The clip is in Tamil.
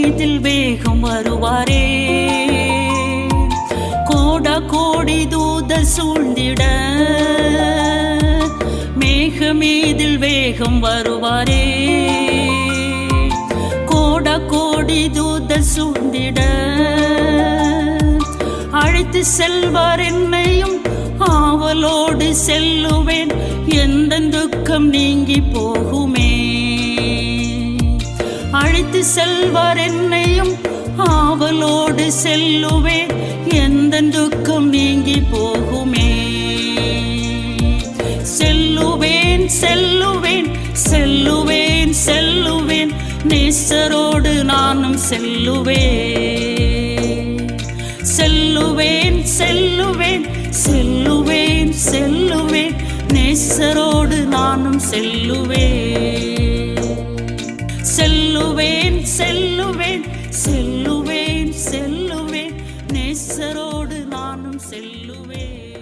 மீதில் வேகம் வருவாரே. கோடா கோடி தூதர் சூழ்ந்திட மேக மீதில் வேகம் வருவாரே. கோடா கோடி தூதர் சூழ்ந்திட அழைத்து செல்வார் என்னையும் ஆவலோடு செல்லுவேன். எந்த துக்கம் நீங்கி போகுமே. அழைத்து செல்வார் என்னையும் ஆவலோடு செல்லுவேன். எந்த துக்கம் நீங்கி போகுமே. செல்லுவேன் செல்லுவேன் செல்லுவேன் செல்லுவேன் நேசரோடு நானும் செல்லுவேன். செல்லுவேன் செல்லுவேன் செல்லுவேன் செல்லுவேன் நேசரோடு நானும் செல்லுவேன். செல்லுவேன் செல்லுவேன் செல்லுவேன் செல்லுவேன் நேசரோடு நானும் செல்லுவேன்.